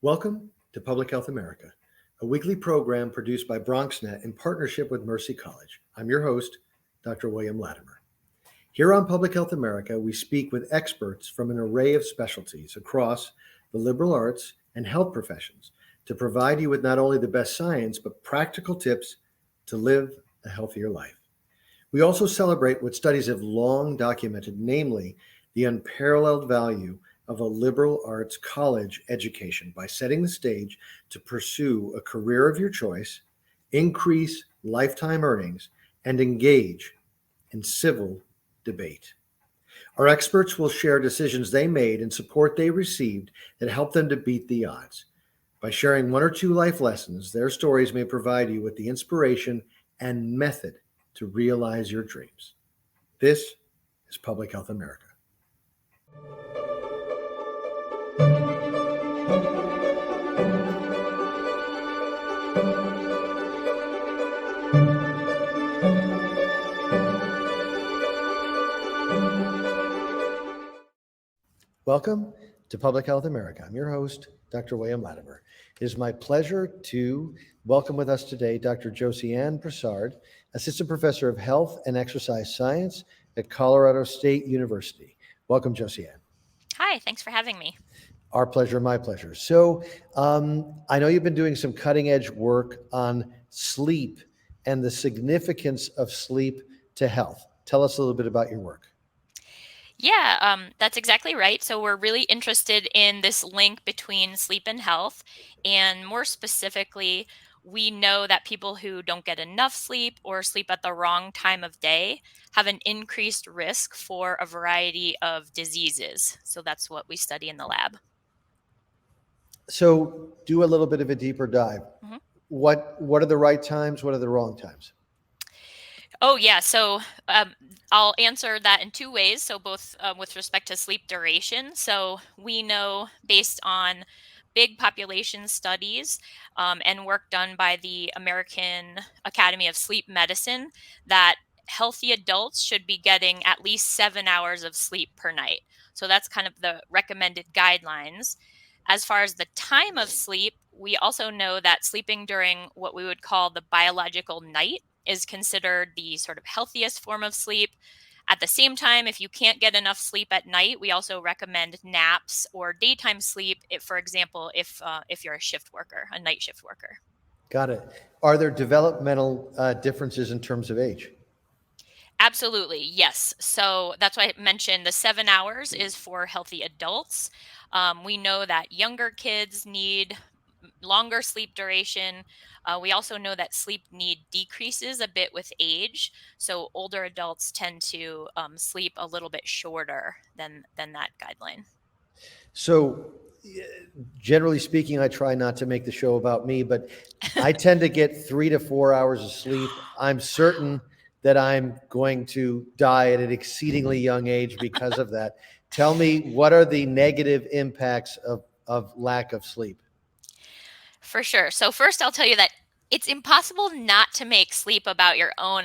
Welcome to Public Health America, a weekly program produced by BronxNet in partnership with Mercy College. I'm your host, Dr. William Latimer. Here on Public Health America, we speak with experts from an array of specialties across the liberal arts and health professions to provide you with not only the best science, but practical tips to live a healthier life. We also celebrate what studies have long documented, namely the unparalleled value of a liberal arts college education by setting the stage to pursue a career of your choice, increase lifetime earnings, and engage in civil debate. Our experts will share decisions they made and support they received that helped them to beat the odds. By sharing one or two life lessons, their stories may provide you with the inspiration and method to realize your dreams. This is Public Health America. Welcome to Public Health America. I'm your host, Dr. William Latimer. It is my pleasure to welcome with us today Dr. Josiane Broussard, Assistant Professor of Health and Exercise Science at Colorado State University. Welcome, Josiane. Hi, thanks for having me. Our pleasure, my pleasure. So I know you've been doing some cutting edge work on sleep and the significance of sleep to health. Tell us a little bit about your work. Yeah, that's exactly right. So we're really interested in this link between sleep and health. And more specifically, we know that people who don't get enough sleep or sleep at the wrong time of day have an increased risk for a variety of diseases. So that's what we study in the lab. So do a little bit of a deeper dive. Mm-hmm. What are the right times? What are the wrong times? Oh, yeah. So I'll answer that in two ways. So both with respect to sleep duration. So we know based on big population studies and work done by the American Academy of Sleep Medicine that healthy adults should be getting at least 7 hours of sleep per night. So that's kind of the recommended guidelines. As far as the time of sleep, we also know that sleeping during what we would call the biological night is considered the sort of healthiest form of sleep. At the same time, if you can't get enough sleep at night, we also recommend naps or daytime sleep. For example, if you're a shift worker, a night shift worker. Got it. Are there developmental differences in terms of age? Absolutely, yes. So that's why I mentioned the 7 hours is for healthy adults. We know that younger kids need longer sleep duration. We also know that sleep need decreases a bit with age. So older adults tend to sleep a little bit shorter than that guideline. So generally speaking, I try not to make the show about me, but I tend to get 3 to 4 hours of sleep. I'm certain that I'm going to die at an exceedingly young age because of that. Tell me, what are the negative impacts of lack of sleep? For sure. So first I'll tell you that it's impossible not to make sleep about your own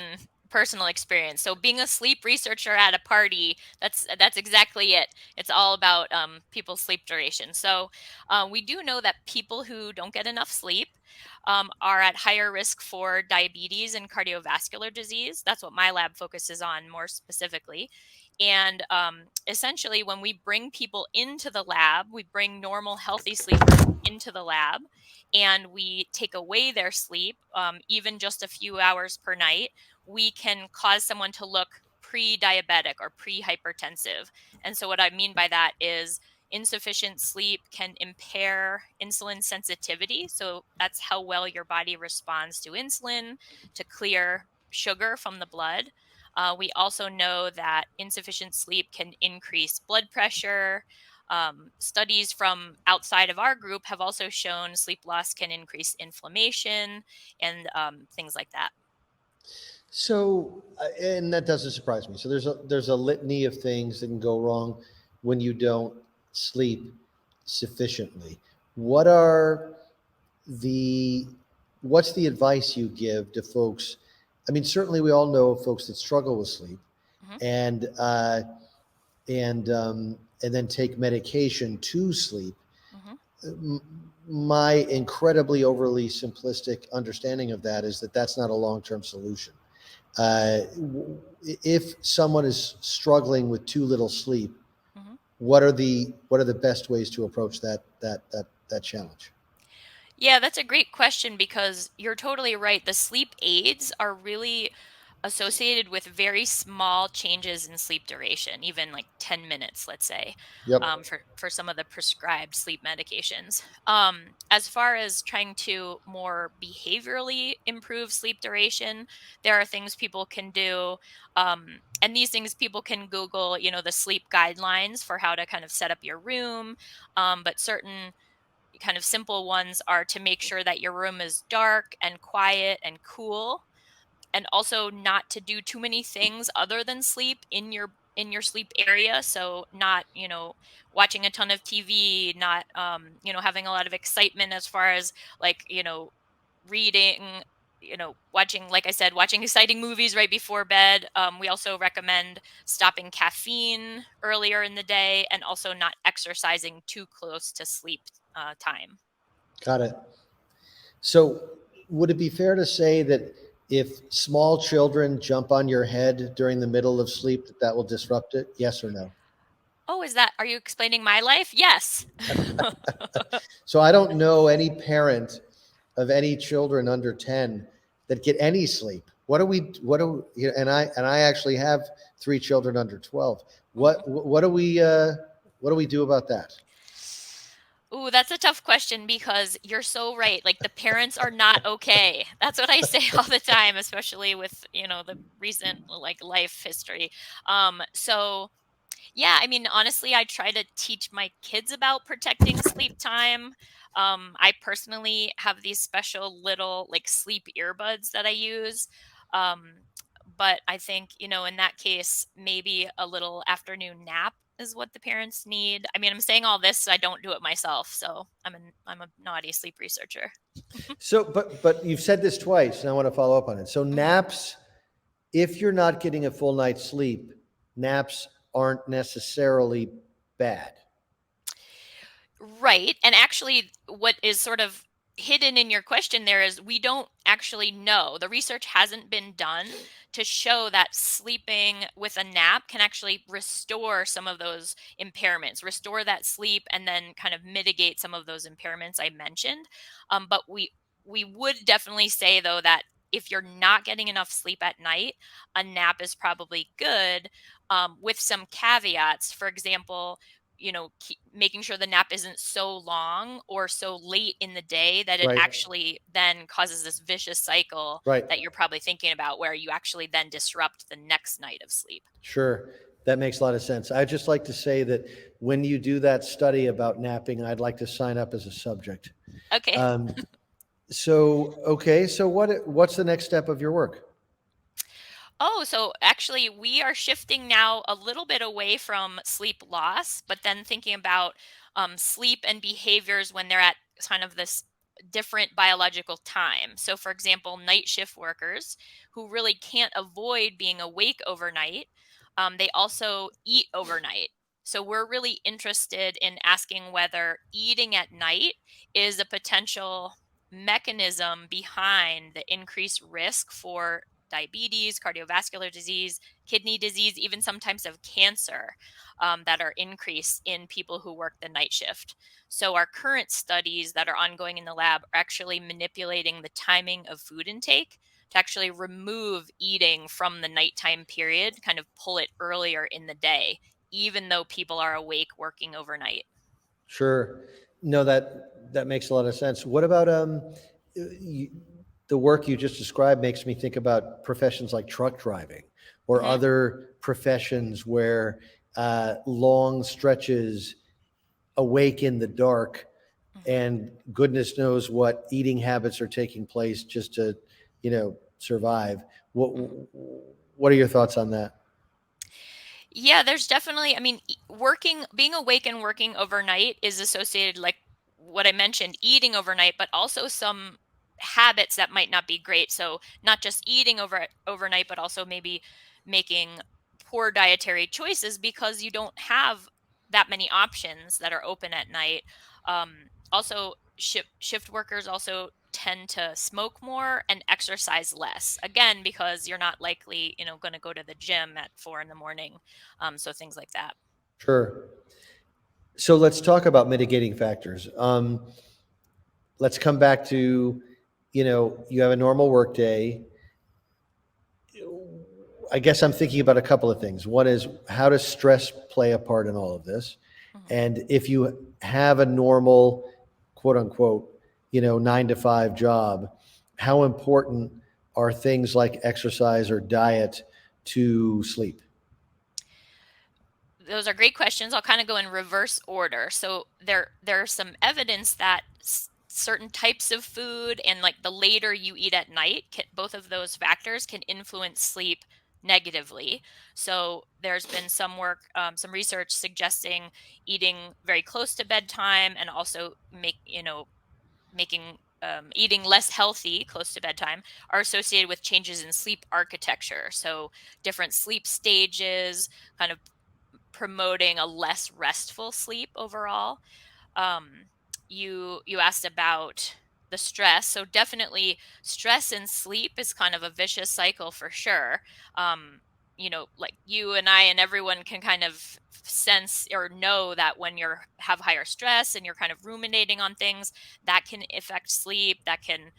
personal experience. So being a sleep researcher at a party, that's exactly it. It's all about people's sleep duration. So we do know that people who don't get enough sleep are at higher risk for diabetes and cardiovascular disease. That's what my lab focuses on more specifically. And essentially, when we bring people into the lab, we bring normal, healthy sleepers into the lab, and we take away their sleep, even just a few hours per night, we can cause someone to look pre-diabetic or pre-hypertensive. And so what I mean by that is insufficient sleep can impair insulin sensitivity. So that's how well your body responds to insulin to clear sugar from the blood. We also know that insufficient sleep can increase blood pressure. Studies from outside of our group have also shown sleep loss can increase inflammation and things like that. So, and that doesn't surprise me. So there's a litany of things that can go wrong when you don't sleep sufficiently. What's the advice you give to folks? I mean, certainly we all know folks that struggle with sleep, Mm-hmm. and then take medication to sleep. Mm-hmm. My incredibly overly simplistic understanding of that is that that's not a long-term solution. Uh, if someone is struggling with too little sleep, Mhm. what are the best ways to approach that challenge? Yeah, that's a great question because you're totally right. The sleep aids are really associated with very small changes in sleep duration, even like 10 minutes, let's say, Yep. for some of the prescribed sleep medications. As far as trying to more behaviorally improve sleep duration, there are things people can do. And these things people can Google, the sleep guidelines for how to kind of set up your room. But certain kind of simple ones are to make sure that your room is dark and quiet and cool, and also not to do too many things other than sleep in your sleep area. So not, watching a ton of TV, not having a lot of excitement as far as like, reading, watching, like I said, watching exciting movies right before bed. We also recommend stopping caffeine earlier in the day, and also not exercising too close to sleep time. Got it. So, would it be fair to say that if small children jump on your head during the middle of sleep, that will disrupt it? Yes or no? Oh, are you explaining my life? Yes. So, I don't know any parent of any children under 10 that get any sleep. And I actually have three children under 12. Mhm. What do we do about that? Ooh, that's a tough question because you're so right. Like the parents are not okay. That's what I say all the time, especially with, the recent like life history. So yeah, I mean, honestly, I try to teach my kids about protecting sleep time. I personally have these special little like sleep earbuds that I use. Um, but I think, in that case, maybe a little afternoon nap is what the parents need. I mean, I'm saying all this so I don't do it myself. So I'm a naughty sleep researcher. So, but you've said this twice, and I want to follow up on it. So, Mhm. naps, if you're not getting a full night's sleep, naps aren't necessarily bad. Right. And actually, what is sort of hidden in your question there is we don't actually know. The research hasn't been done to show that sleeping with a nap can actually restore some of those impairments, restore that sleep, and then kind of mitigate some of those impairments I mentioned. But we would definitely say though that if you're not getting enough sleep at night, a nap is probably good, with some caveats. For example, making sure the nap isn't so long or so late in the day that it Right. actually then causes this vicious cycle Right. that you're probably thinking about, where you actually then disrupt the next night of sleep. Sure. That makes a lot of sense. I'd just like to say that when you do that study about napping, I'd like to sign up as a subject. Okay. Um, okay. So what's the next step of your work? Oh, so actually, we are shifting now a little bit away from sleep loss, but then thinking about sleep and behaviors when they're at kind of this different biological time. So, for example, night shift workers who really can't avoid being awake overnight, they also eat overnight. So, we're really interested in asking whether eating at night is a potential mechanism behind the increased risk for diabetes, cardiovascular disease, kidney disease, even some types of cancer, that are increased in people who work the night shift. So, our current studies that are ongoing in the lab are actually manipulating the timing of food intake to actually remove eating from the nighttime period, kind of pull it earlier in the day, even though people are awake working overnight. Sure. No, that makes a lot of sense. What about you, the work you just described makes me think about professions like truck driving or Hmm. other professions where long stretches awake in the dark, Hmm. and goodness knows what eating habits are taking place just to, survive. What Hmm. what are your thoughts on that? Yeah, there's definitely, I mean, being awake and working overnight is associated, like what I mentioned, eating overnight, but also some habits that might not be great. So, not just eating overnight, but also maybe making poor dietary choices because you don't have that many options that are open at night. Also, shift workers also tend to smoke more and exercise less. Again, because you're not likely, going to go to the gym at 4 in the morning. So things like that. Sure. So let's talk about mitigating factors. Let's come back to, you have a normal work day. I guess I'm thinking about a couple of things. One is, how does stress play a part in all of this? Mhm. And if you have a normal, quote unquote, 9 to 5 job, how important are things like exercise or diet to sleep? Those are great questions. I'll kind of go in reverse order. So there's some evidence that certain types of food and like the later you eat at night, both of those factors can influence sleep negatively. So there's been some work, some research suggesting eating very close to bedtime and also making eating less healthy close to bedtime are associated with changes in sleep architecture. So different sleep stages, kind of promoting a less restful sleep overall. You asked about the stress, so definitely stress and sleep is kind of a vicious cycle for sure. Like you and I and everyone can kind of sense or know that when you're have higher stress and you're kind of ruminating on things, that can affect sleep, that can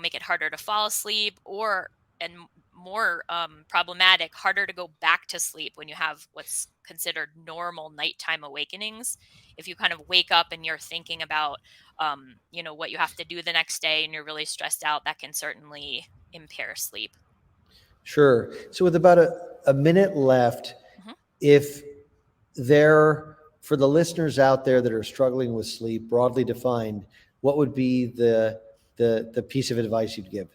make it harder to fall asleep, or and more problematic, harder to go back to sleep when you have what's considered normal nighttime awakenings. If you kind of wake up and you're thinking about, what you have to do the next day and you're really stressed out, that can certainly impair sleep. Sure. So with about a minute left, Mhm. if for the listeners out there that are struggling with sleep, broadly defined, what would be the piece of advice you'd give?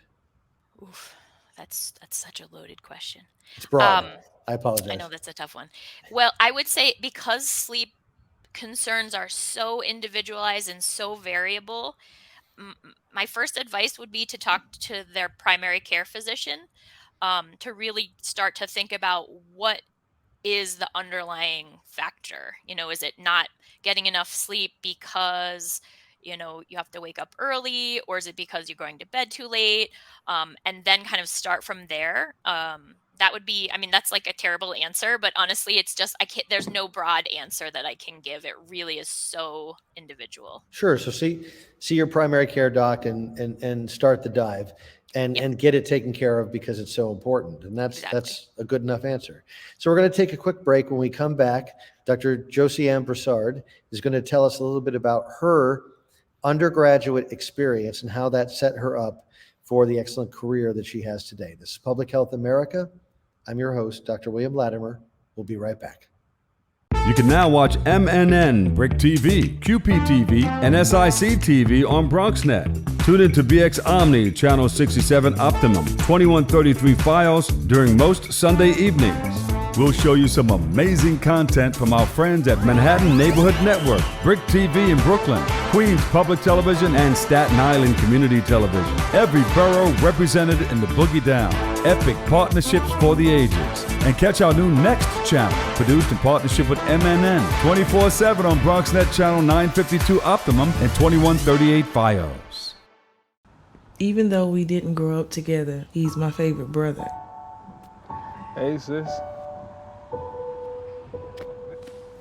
Oof, that's such a loaded question. It's broad. Um, I I know apologize. that's a tough one. Well, I would say because sleep concerns are so individualized and so variable, my first advice would be to talk to their primary care physician, to really start to think about what is the underlying factor. Is it not getting enough sleep because you have to wake up early, or is it because you're going to bed too late? And then kind of start from there. That would be, I mean, that's like a terrible answer, but honestly, it's just I can't, there's no broad answer that I can give. It really is so individual. Sure. So see your primary care doc and start the dive and Yep, and get it taken care of because it's so important. And that's exactly. that's a good enough answer. So we're going to take a quick break. When we come back, Dr. Josie Ann Broussard is going to tell us a little bit about her undergraduate experience and how that set her up for the excellent career that she has today. This is Public Health America. I'm your host, Dr. William Latimer. We'll be right back. You can now watch MNN, Brick TV, QPTV, and SIC TV on BronxNet. Tune in to BX Omni, Channel 67 Optimum, 2133 Fios during most Sunday evenings. We'll show you some amazing content from our friends at Manhattan Neighborhood Network, Brick TV in Brooklyn, Queens Public Television, and Staten Island Community Television. Every borough represented in the Boogie Down. Epic partnerships for the ages. And catch our new Next channel, produced in partnership with MNN, 24/7 on BronxNet Channel 952 Optimum and 2138 Fios. Even though we didn't grow up together, he's my favorite brother. Hey, sis.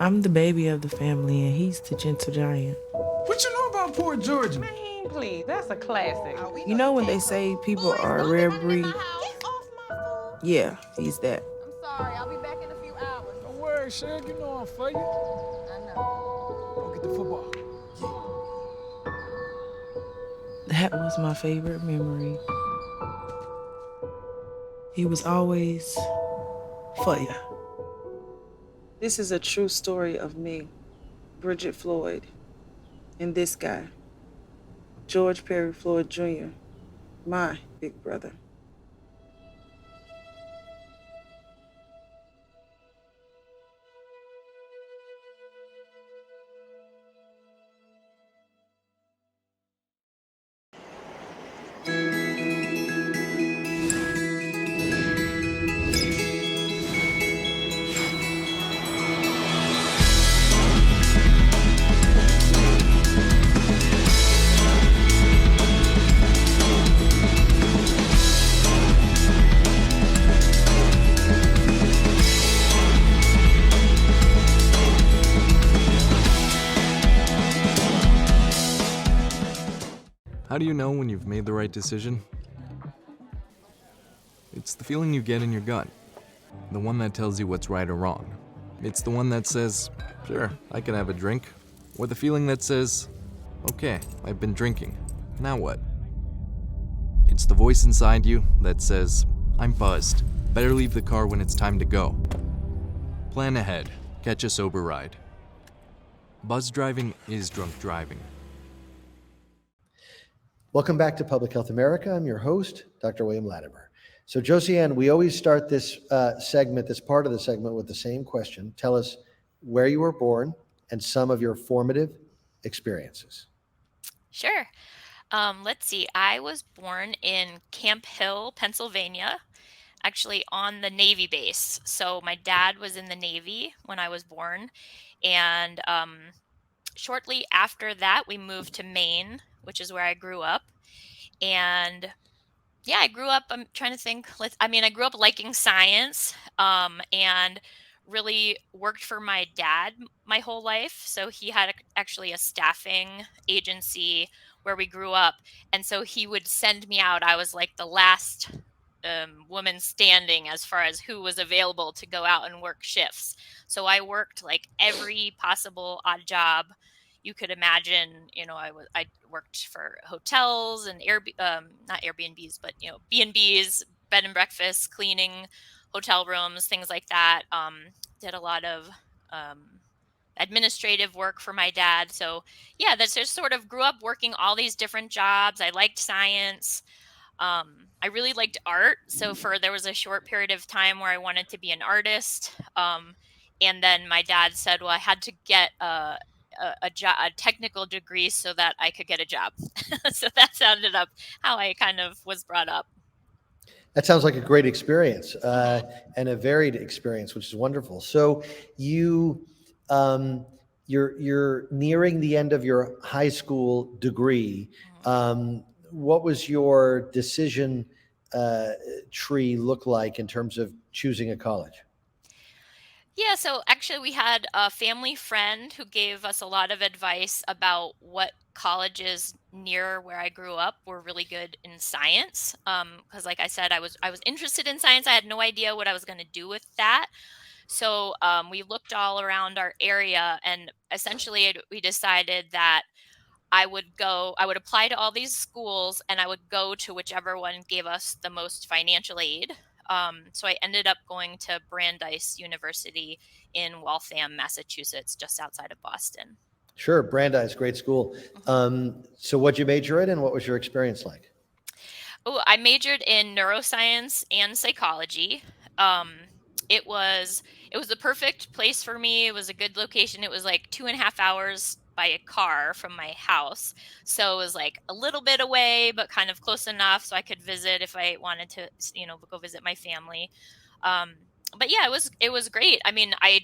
I'm the baby of the family, and he's the gentle giant. What you know about Port Georgia? Man, please, that's a classic. You know when they say people are a rare breed? Get off my food. Yeah, he's that. I'm sorry, I'll be back in a few hours. Don't worry, Shug. You know I'm for you. I know. Go get the football. That was my favorite memory. He was always for ya. This is a true story of me, Bridget Floyd, and this guy, George Perry Floyd Jr., my big brother. How do you know when you've made the right decision? It's the feeling you get in your gut. The one that tells you what's right or wrong. It's the one that says, sure, I can have a drink. Or the feeling that says, okay, I've been drinking. Now what? It's the voice inside you that says, I'm buzzed. Better leave the car when it's time to go. Plan ahead. Catch a sober ride. Buzz driving is drunk driving. Welcome back to Public Health America. I'm your host, Dr. William Latimer. So Josiane, we always start this segment, this part of the segment, with the same question. Tell us where you were born and some of your formative experiences. Sure. Let's see. I was born in Camp Hill, Pennsylvania, actually on the Navy base. So my dad was in the Navy when I was born. And shortly after that, we moved to Maine, which is where I grew up. And yeah, I grew up, I'm trying to think. I grew up liking science and really worked for my dad my whole life. So he had actually a staffing agency where we grew up. And so he would send me out. I was like the last woman standing as far as who was available to go out and work shifts. So I worked like every possible odd job you could imagine. I worked for hotels and not Airbnbs, but B&Bs, bed and breakfast, cleaning hotel rooms, things like that. Did a lot of administrative work for my dad. So yeah, that's just sort of grew up working all these different jobs. I liked science. I really liked art. So there was a short period of time where I wanted to be an artist. And then my dad said, well, I had to get a technical degree so that I could get a job. So that's ended up how I kind of was brought up. That sounds like a great experience and a varied experience, which is wonderful. So you're nearing the end of your high school degree. What was your decision tree look like in terms of choosing a college? Yeah, so actually we had a family friend who gave us a lot of advice about what colleges near where I grew up were really good in science. Because like I said, I was interested in science. I had no idea what I was going to do with that. So we looked all around our area, and essentially we decided that I would apply to all these schools, and I would go to whichever one gave us the most financial aid. So I ended up going to Brandeis University in Waltham, Massachusetts, just outside of Boston. Sure, Brandeis, great school. So what'd you major in, and what was your experience like? Oh, I majored in neuroscience and psychology. It was the perfect place for me. It was a good location. It was like 2.5 hours by a car from my house. So it was like a little bit away, but kind of close enough so I could visit if I wanted to, go visit my family. But yeah, it was great. I mean, I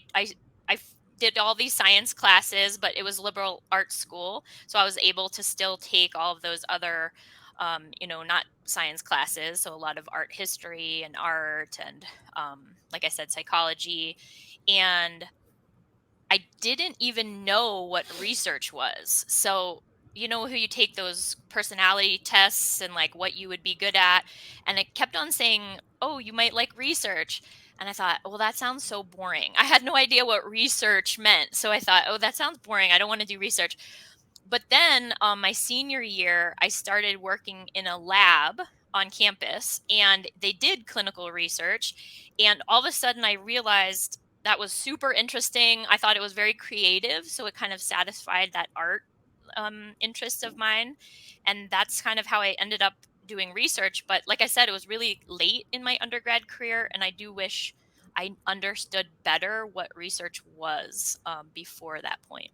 did all these science classes, but it was liberal arts school. So I was able to still take all of those other, not science classes. So a lot of art history and art and, like I said, psychology. And I didn't even know what research was. So, who you take those personality tests and like what you would be good at. And it kept on saying, oh, you might like research. And I thought, well, that sounds so boring. I had no idea what research meant. So I thought, oh, that sounds boring. I don't want to do research. But then my senior year, I started working in a lab on campus, and they did clinical research. And all of a sudden I realized that was super interesting. I thought it was very creative. So it kind of satisfied that art interest of mine. And that's kind of how I ended up doing research. But like I said, it was really late in my undergrad career. And I do wish I understood better what research was before that point.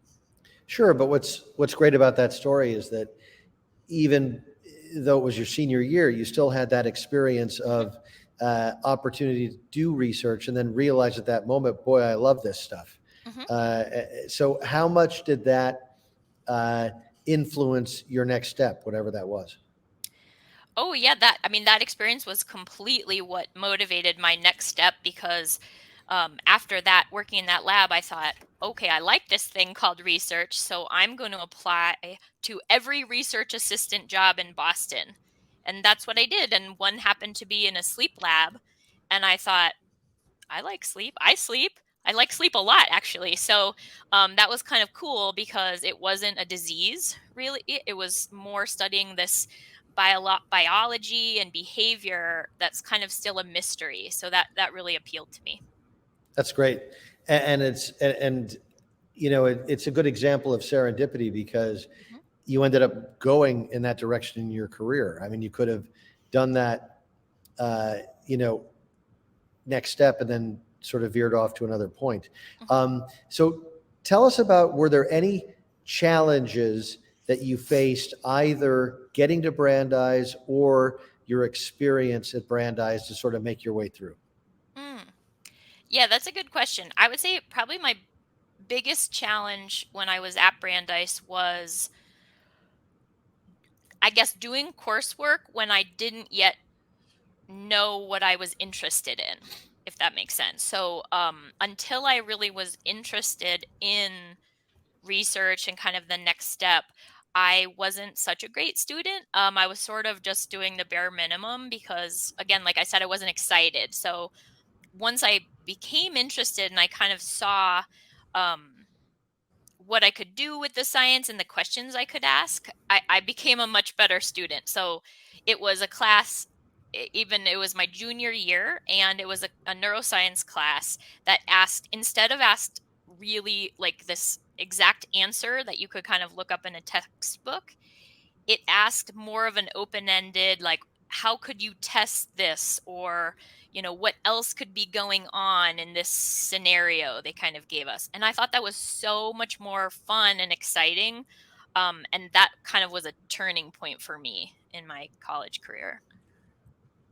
Sure, but what's great about that story is that even though it was your senior year, you still had that experience of opportunity to do research and then realize at that moment, boy, I love this stuff. So how much did that influence your next step, whatever that was? Oh yeah, that experience was completely what motivated my next step, because after that, working in that lab, I thought, okay, I like this thing called research, so I'm going to apply to every research assistant job in Boston. And that's what I did. And one happened to be in a sleep lab. And I thought, I like sleep. I sleep. I like sleep a lot, actually. So that was kind of cool because it wasn't a disease, really. It was more studying this biology and behavior that's kind of still a mystery. So that really appealed to me. That's great. And it's a good example of serendipity because Mhm. you ended up going in that direction in your career. I mean, you could have done that, uh, you know, next step and then sort of veered off to another point. So tell us about, were there any challenges that you faced either getting to Brandeis or your experience at Brandeis to sort of make your way through? Mm. Yeah, that's a good question. I would say probably my biggest challenge when I was at Brandeis was, I guess, doing coursework when I didn't yet know what I was interested in, if that makes sense. So until I really was interested in research and kind of the next step, I wasn't such a great student. I was sort of just doing the bare minimum because, again, like I said, I wasn't excited. So once I became interested and I kind of saw um, what I could do with the science and the questions I could ask, I became a much better student. So it was a class, even it was my junior year, and it was a neuroscience class that asked, instead of asked really like this exact answer that you could kind of look up in a textbook, it asked more of an open-ended, like, how could you test this, or what else could be going on in this scenario they kind of gave us. And I thought that was so much more fun and exciting, and that kind of was a turning point for me in my college career.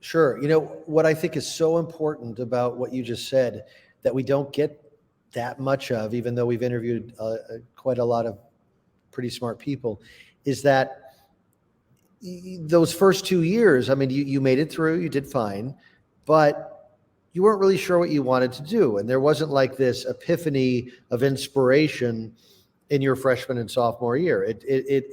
Sure. What I think is so important about what you just said that we don't get that much of, even though we've interviewed quite a lot of pretty smart people, is that those first 2 years, I mean, you made it through, you did fine, but you weren't really sure what you wanted to do. And there wasn't like this epiphany of inspiration in your freshman and sophomore year. It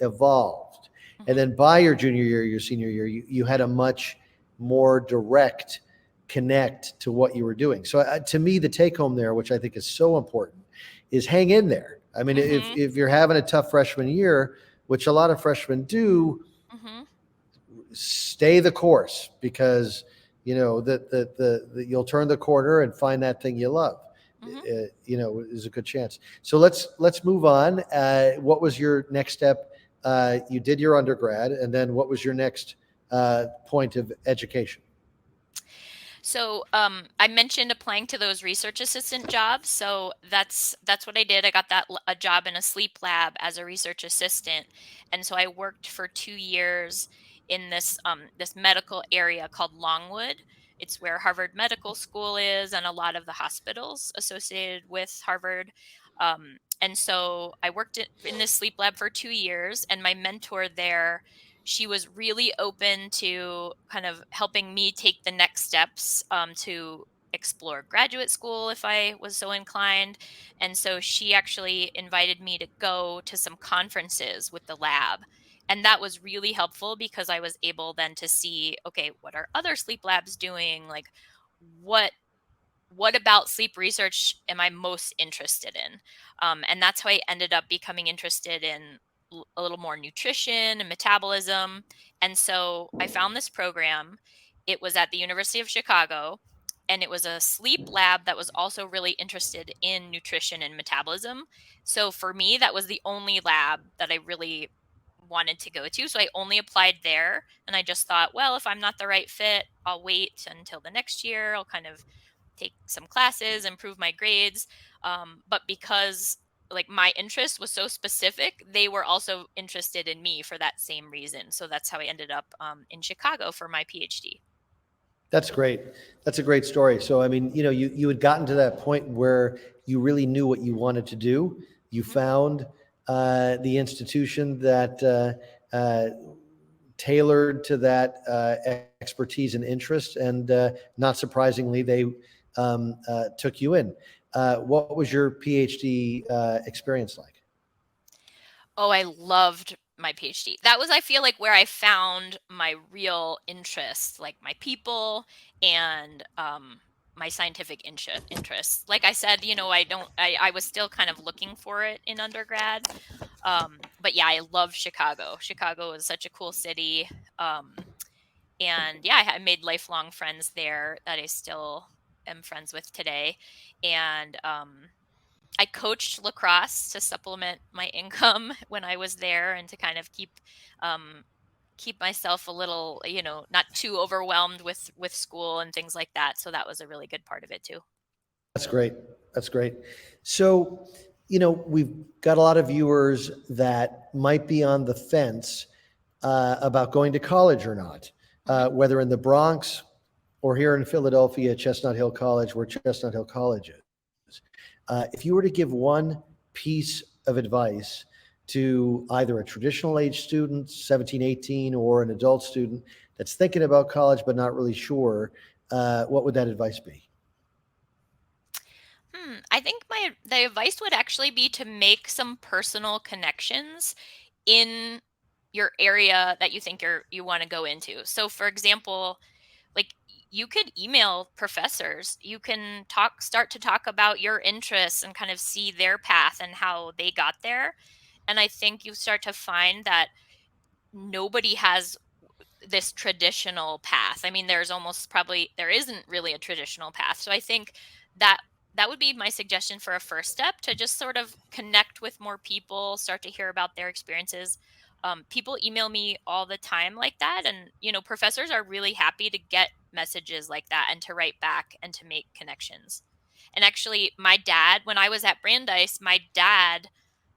evolved. And then by your junior year, your senior year, you had a much more direct connect to what you were doing. So to me, the take home there, which I think is so important, is hang in there. I mean, if you're having a tough freshman year, which a lot of freshmen do, stay the course, because that you'll turn the corner and find that thing you love. Is a good chance. So let's move on. What was your next step? You did your undergrad, and then what was your next point of education? So I mentioned applying to those research assistant jobs. So that's what I did. I got a job in a sleep lab as a research assistant, and so I worked for 2 years in this medical area called Longwood. It's where Harvard Medical School is, and a lot of the hospitals associated with Harvard. And so I worked in this sleep lab for 2 years, and my mentor there, she was really open to kind of helping me take the next steps to explore graduate school if I was so inclined. And so she actually invited me to go to some conferences with the lab. And that was really helpful because I was able then to see, okay, what are other sleep labs doing? Like, what about sleep research am I most interested in? And that's how I ended up becoming interested in a little more nutrition and metabolism. And so I found this program. It was at the University of Chicago, and it was a sleep lab that was also really interested in nutrition and metabolism. So for me, that was the only lab that I really wanted to go to. So I only applied there, and I just thought, well, if I'm not the right fit, I'll wait until the next year. I'll kind of take some classes, improve my grades. But because like my interest was so specific, they were also interested in me for that same reason. So that's how I ended up in Chicago for my PhD. That's great. That's a great story. So, I mean, you had gotten to that point where you really knew what you wanted to do. You found the institution that tailored to that expertise and interest, and not surprisingly, took you in. What was your PhD experience like? Oh, I loved my PhD. That was, I feel like, where I found my real interest, like my people and my scientific interests. Like I said, I was still kind of looking for it in undergrad. But yeah, I love Chicago. Chicago is such a cool city. And yeah, I made lifelong friends there that I still am friends with today. And I coached lacrosse to supplement my income when I was there, and to kind of keep myself a little, not too overwhelmed with school and things like that. So that was a really good part of it too. That's great. That's great. So, we've got a lot of viewers that might be on the fence about going to college or not, whether in the Bronx or here in Philadelphia, Chestnut Hill College, where Chestnut Hill College is. If you were to give one piece of advice to either a traditional age student, 17, 18, or an adult student that's thinking about college but not really sure, what would that advice be? I think the advice would actually be to make some personal connections in your area that you think you want to go into. So for example, like you could email professors. You can start to talk about your interests and kind of see their path and how they got there. And I think you start to find that nobody has this traditional path. I mean, there isn't really a traditional path. So I think that would be my suggestion for a first step, to just sort of connect with more people, start to hear about their experiences. People email me all the time like that. And, professors are really happy to get messages like that and to write back and to make connections. And actually, my dad, when I was at Brandeis, my dad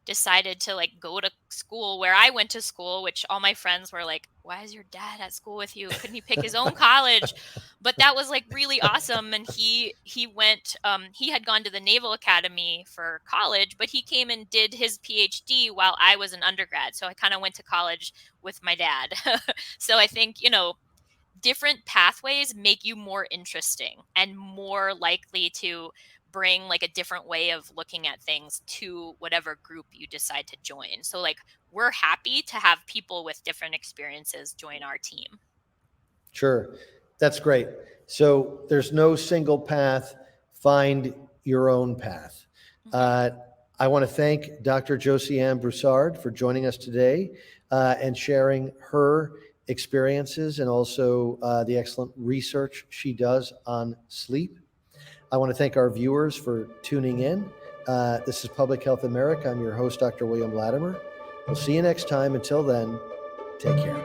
decided to go to school where I went to school, which all my friends were like, why is your dad at school with you? Couldn't he pick his own college? But that was really awesome. And he went, he had gone to the Naval Academy for college, but he came and did his PhD while I was an undergrad. So I kind of went to college with my dad. So I think, different pathways make you more interesting and more likely to bring a different way of looking at things to whatever group you decide to join. So we're happy to have people with different experiences join our team. Sure. That's great. So there's no single path. Find your own path. I want to thank Dr. Josie-Ann Broussard for joining us today and sharing her experiences and also the excellent research she does on sleep. I want to thank our viewers for tuning in. This is Public Health America. I'm your host, Dr. William Latimer. We'll see you next time. Until then, take care.